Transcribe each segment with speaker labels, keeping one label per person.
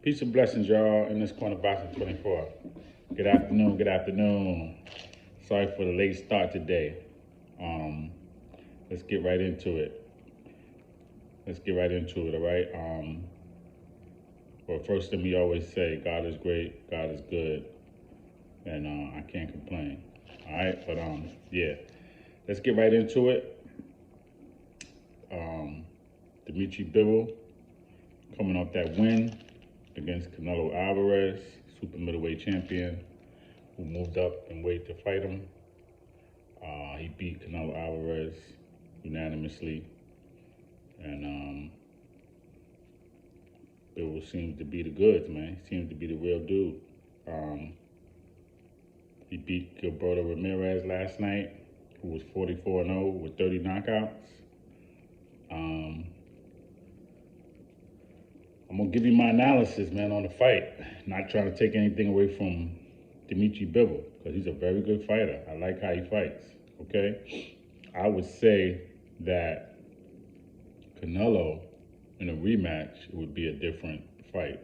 Speaker 1: Peace and blessings, y'all, in this corner boxing 24. Good afternoon, good afternoon. Sorry for the late start today. Um, let's get right into it. All right? Well, first thing we always say, God is great, God is good, and I can't complain. All right? But, yeah, let's get right into it. Dimitry Bivol coming off that win against Canelo Alvarez, super middleweight champion, who moved up in weight to fight him. He beat Canelo Alvarez unanimously, and Bill seems to be the goods, man. He seems to be the real dude. He beat Gilberto Ramirez last night, who was 44-0 with 30 knockouts. I'm gonna give you my analysis, man, on the fight. Not trying to take anything away from Dimitry Bivol, because he's a very good fighter. I like how he fights, okay? I would say that Canelo, in a rematch, it would be a different fight.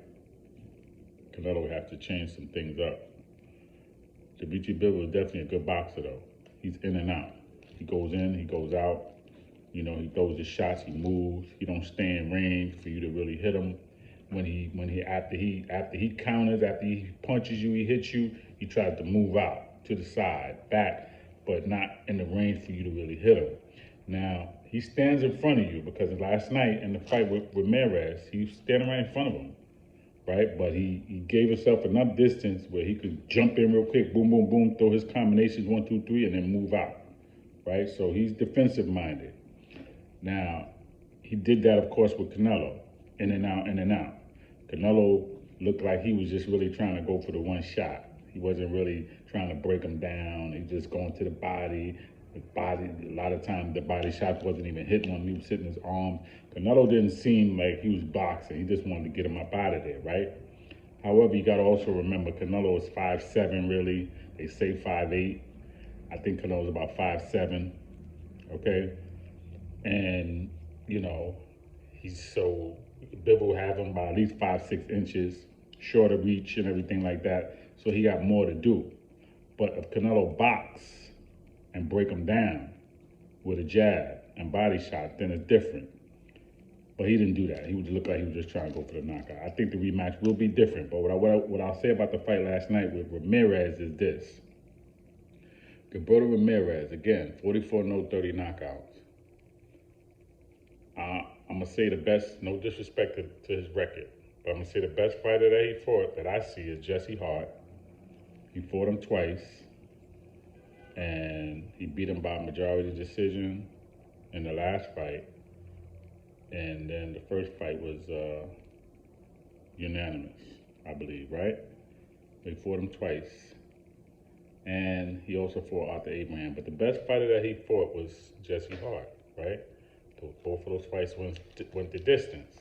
Speaker 1: Canelo would have to change some things up. Dimitry Bivol is definitely a good boxer, though. He's in and out. He goes in, he goes out. You know, he throws his shots, he moves. He don't stay in range for you to really hit him. After he counters, after he punches you, he hits you, he tries to move out to the side, back, but not in the range for you to really hit him. Now, he stands in front of you because last night in the fight with Ramirez, he was standing right in front of him, right? But he gave himself enough distance where he could jump in real quick, boom, boom, boom, throw his combinations 1, 2, 3, and then move out, right? So he's defensive minded. Now, he did that, of course, with Canelo, in and out, in and out. Canelo looked like he was just really trying to go for the one shot. He wasn't really trying to break him down. He was just going to the body. A lot of times the body shots wasn't even hitting him. He was hitting his arms. Canelo didn't seem like he was boxing. He just wanted to get him up out of there, right? However, you got to also remember Canelo is 5'7", really. They say 5'8". I think Canelo's about 5'7", okay? And, you know, Bivol have him by at least 5, 6 inches, shorter reach and everything like that. So he got more to do. But if Canelo box and break him down with a jab and body shot, then it's different. But he didn't do that. He would look like he was just trying to go for the knockout. I think the rematch will be different. But what I'll say about the fight last night with Ramirez is this. Gilberto Ramirez, again, 44-0, 30 knockouts. I'm going to say the best, no disrespect to his record, but I'm going to say the best fighter that he fought that I see is Jesse Hart. He fought him twice, and he beat him by majority decision in the last fight. And then the first fight was unanimous, I believe, right? He fought him twice. And he also fought Arthur Abraham. But the best fighter that he fought was Jesse Hart, right? Both of those fights went the distance.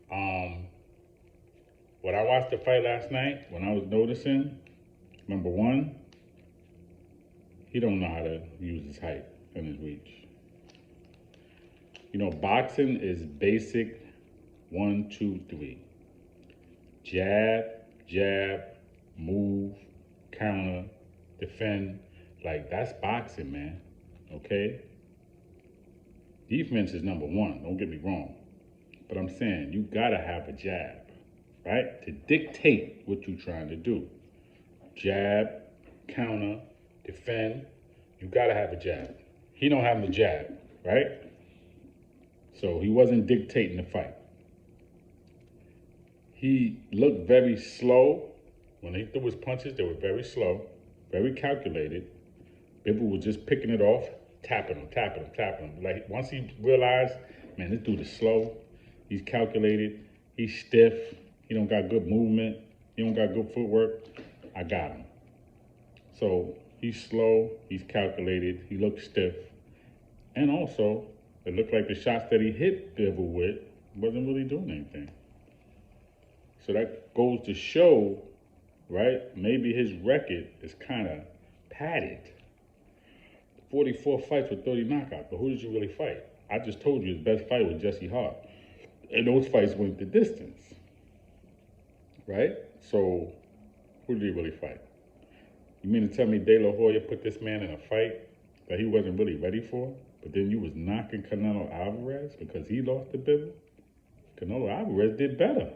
Speaker 1: When I watched the fight last night, when I was noticing, number one, he don't know how to use his height and his reach. You know, boxing is basic 1, 2, 3. Jab, jab, move, counter, defend. Like, that's boxing, man, okay? Defense is number one, don't get me wrong. But I'm saying you gotta have a jab, right? To dictate what you're trying to do. Jab, counter, defend, you gotta have a jab. He don't have the jab, right? So he wasn't dictating the fight. He looked very slow. When he threw his punches, they were very slow, very calculated. Bivol was just picking it off, tapping him. Like, once he realized, man, this dude is slow, he's calculated, he's stiff, he don't got good movement, he don't got good footwork, I got him. So he's slow, he's calculated, he looks stiff, and also, it looked like the shots that he hit Bivol with wasn't really doing anything. So that goes to show, right, maybe his record is kind of padded. 44 fights with 30 knockouts, but who did you really fight? I just told you his best fight was Jesse Hart. And those fights went the distance. right? So who did he really fight? You mean to tell me De La Hoya put this man in a fight that he wasn't really ready for? But then you was knocking Canelo Alvarez because he lost to Bivol? Canelo Alvarez did better.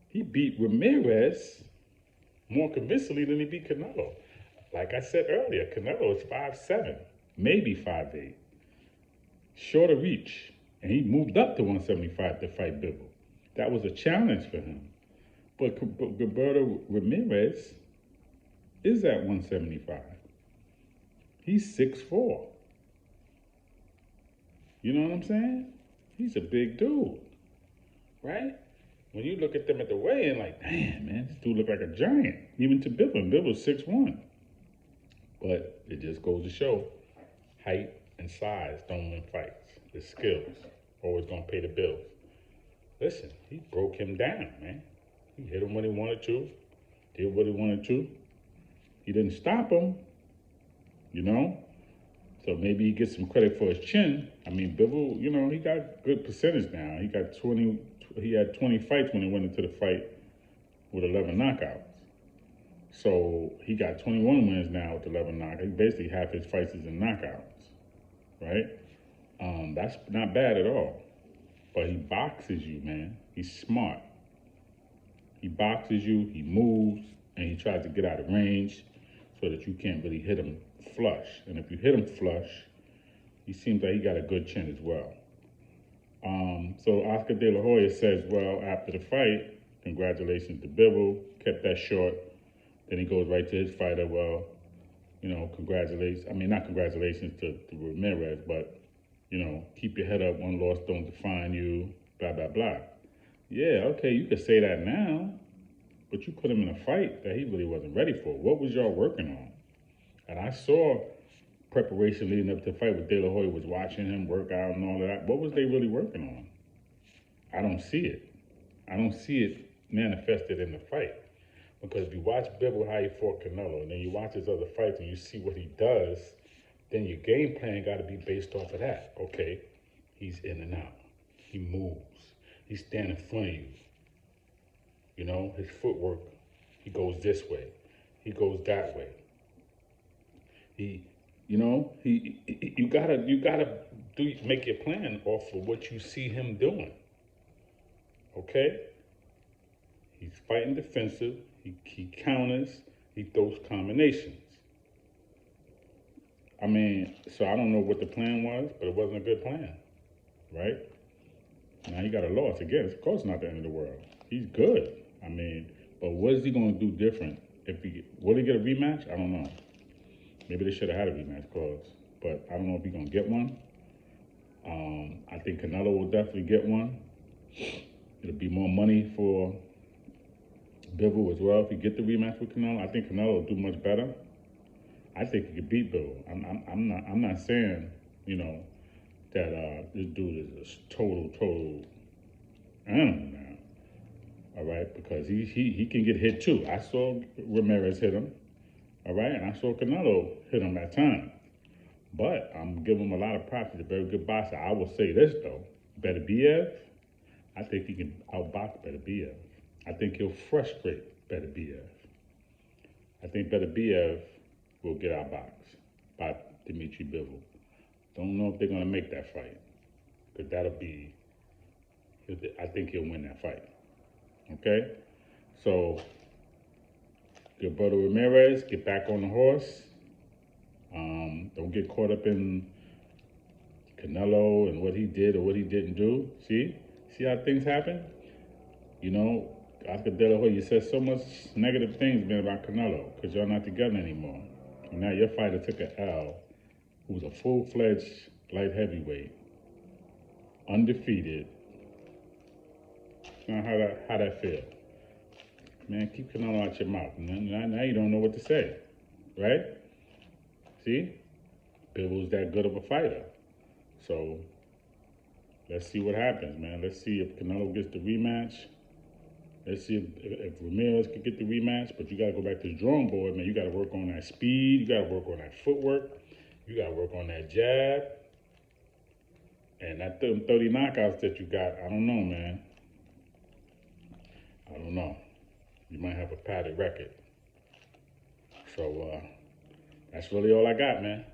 Speaker 1: He beat Ramirez more convincingly than he beat Canelo. Like I said earlier, Canelo is 5'7", maybe 5'8". Shorter reach. And he moved up to 175 to fight Bivol. That was a challenge for him. But Gilberto Ramirez is at 175. He's 6'4". You know what I'm saying? He's a big dude, right? When you look at them at the weigh-in, like, damn, man, this dude look like a giant. Even to Bivol, and Bivol's 6'1". But it just goes to show, height and size don't win fights. It's skills. Always gonna pay the bills. Listen, he broke him down, man. He hit him when he wanted to, did what he wanted to. He didn't stop him, you know? So maybe he gets some credit for his chin. I mean, Bivol, you know, he got good percentage now. He had 20 fights when he went into the fight with 11 knockouts. So he got 21 wins now with 11 knockouts. Basically half his fights is in knockouts, right? That's not bad at all. But he boxes you, man. He's smart. He boxes you, he moves, and he tries to get out of range so that you can't really hit him flush. And if you hit him flush, he seems like he got a good chin as well. So Oscar De La Hoya says, well, after the fight, congratulations to Bivol, kept that short. Then he goes right to his fighter, well, you know, congratulations. I mean, not congratulations to Ramirez, but, you know, keep your head up, one loss don't define you, blah, blah, blah. Yeah, okay, you could say that now, but you put him in a fight that he really wasn't ready for. What was y'all working on? And I saw preparation leading up to the fight with De La Hoya, was watching him work out and all of that. What was they really working on? I don't see it. I don't see it manifested in the fight. Because if you watch Bivol how he fought Canelo, and then you watch his other fights and you see what he does, then your game plan got to be based off of that. Okay, he's in and out. He moves. He's standing in front of you. You know, his footwork, he goes this way. He goes that way. You gotta make your plan off of what you see him doing. Okay? He's fighting defensive. He counters. He throws combinations. I mean, so I don't know what the plan was, but it wasn't a good plan, right? Now he got a loss again. Of course, not the end of the world. He's good. I mean, but what is he going to do different? Will he get a rematch? I don't know. Maybe they should have had a rematch clause, but I don't know if he's going to get one. I think Canelo will definitely get one. It'll be more money for Bivol as well if he get the rematch with Canelo. I think Canelo will do much better. I think he could beat Bivol. I'm not saying, you know, that this dude is a total animal now. All right, because he can get hit too. I saw Ramirez hit him. All right, and I saw Canelo hit him at times. But I'm giving him a lot of props. He's a very good boxer. I will say this though, Beterbiev, I think he can outbox Beterbiev. I think he'll frustrate Beterbiev. I think Beterbiev will get outboxed by Dimitry Bivol. Don't know if they're going to make that fight. Because I think he'll win that fight. Okay? So, Gilberto Ramirez, get back on the horse. Don't get caught up in Canelo and what he did or what he didn't do. See how things happen? You know, Oscar De La Hoya, you said so much negative things, man, about Canelo because y'all not together anymore. And now your fighter took an L, who was a full-fledged light heavyweight, undefeated. Now how that feel? Man, keep Canelo out your mouth. Now you don't know what to say, right? See? Bivol's that good of a fighter. So, let's see what happens, man. Let's see if Canelo gets the rematch. Let's see if Ramirez can get the rematch. But you got to go back to the drawing board, man. You got to work on that speed. You got to work on that footwork. You got to work on that jab. And that 30 knockouts that you got, I don't know, man. I don't know. You might have a padded record. So that's really all I got, man.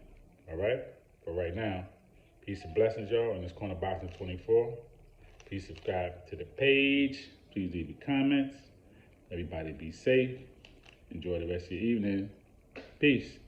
Speaker 1: All right? For right now, peace and blessings, y'all. In this corner boxing 24. Please subscribe to the page. Please leave your comments. Everybody be safe. Enjoy the rest of your evening. Peace.